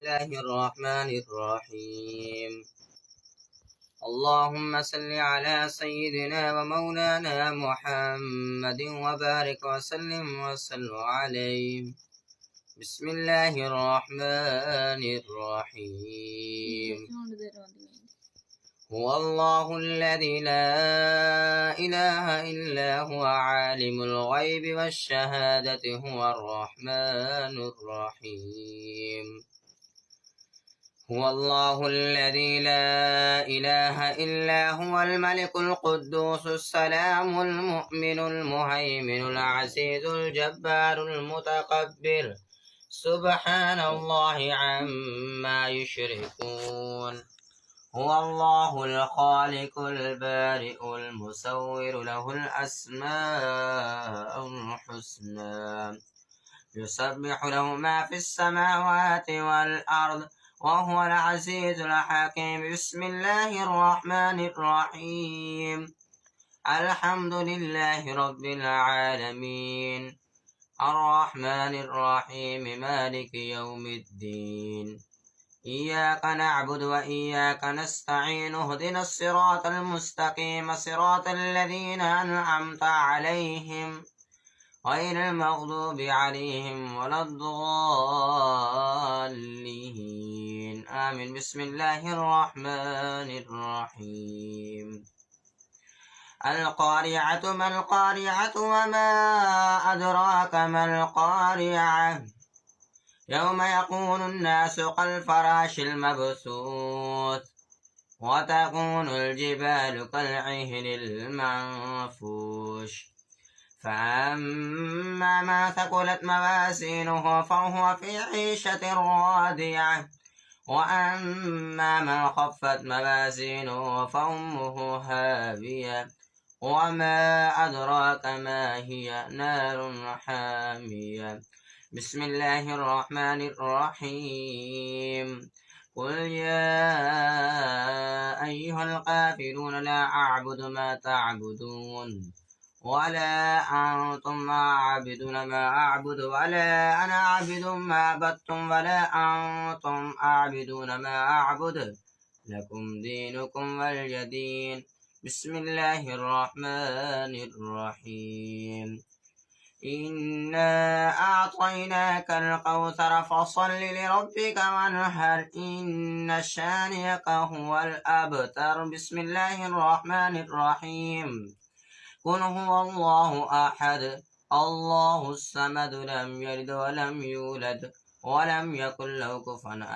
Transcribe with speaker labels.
Speaker 1: الله الرحمن الرحيم. اللهم صل على سيدنا ومولانا محمد وبارك وسلم عليه. بسم الله الرحمن الرحيم. هو الله الذي لا إله إلا هو عالم الغيب والشهادة هو الرحمن الرحيم. هو الله الذي لا إله إلا هو الملك القدوس السلام المؤمن المهيمن العزيز الجبار المتكبر سبحان الله عما يشركون. هو الله الخالق البارئ المصور له الأسماء الحسنى يسبح له ما في السماوات والأرض وهو العزيز الحكيم. بسم الله الرحمن الرحيم. الحمد لله رب العالمين الرحمن الرحيم مالك يوم الدين. إياك نعبد وإياك نستعين اهدنا الصراط المستقيم صراط الذين أنعمت عليهم غير المغضوب عليهم ولا الضالين آمين. بسم الله الرحمن الرحيم. القارعة ما القارعة وما أدراك ما القارعة يوم يكون الناس كالفراش المبثوث وتكون الجبال كالعهن المنفوش فأما ما ثقلت موازينه فهو في عيشة راضية وأما من خفت موازينه فأمه هاوية وما أدراك ما هي نار حامية. بسم الله الرحمن الرحيم. قل يا أيها الكافرون لا أعبد ما تعبدون ولا أنتم عابدون ما أعبد ولا أنا عابد ما عبدتم ولا أنتم عابدون ما أعبد لكم دينكم ولي دين. بسم الله الرحمن الرحيم. إنا أعطيناك الكوثر فصل لربك وانحر إن شانئك هو الأبتر. بسم الله الرحمن الرحيم. قل هو الله أحد الله الصمد لم يلد ولم يولد ولم يكن له كفوا